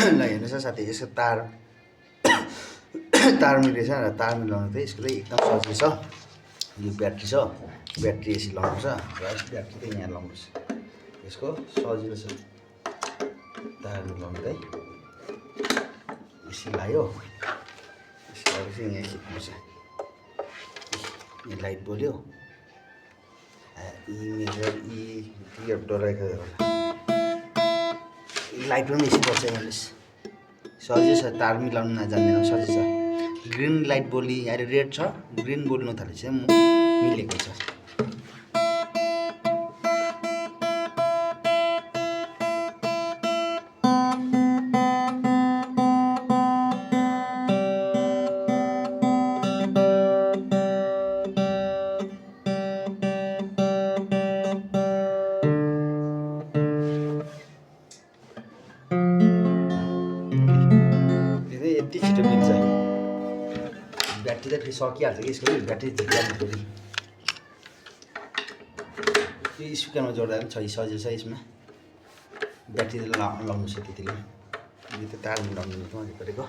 ल हेर्नुहोस् साथी, यसको तार तार मिलेछ र तार मिलाउनु चाहिँ यसको चाहिँ एकदम सजिलो छ। यो ब्याट्री छ, ब्याट्री यसरी लाउनुपर्छ र ब्याट्री चाहिँ यहाँ लाउनुपर्छ। यसको सजिलो छ तार मिलाउनु चाहिँ। यसरी लायो, यसरी लगाएपछि यहाँ खिच्नुपर्छ। यो लाइट बल्यो, मिटर क्लियर डराएको लाइट पनि यसरी बल्छ। हेर्नुहोस् सजिलो छ, तार मिलाउनु नजान्दैन सजिलो छ। ग्रिन लाइट बोली अहिले रेड छ, ग्रिन बोल्नु थालेपछि मिलेको छ। यति छिटो मिल्छ। ब्याट्री त फेरि सकिहाल्छ कि यसको, ब्याट्री झिक्लानु फेरि यो स्पिकरमा जोड्दा पनि सजिलो छ। यसमा ब्याट्री लाउनु छ त्यतिले। यो त तार मिलाउनु गरेको।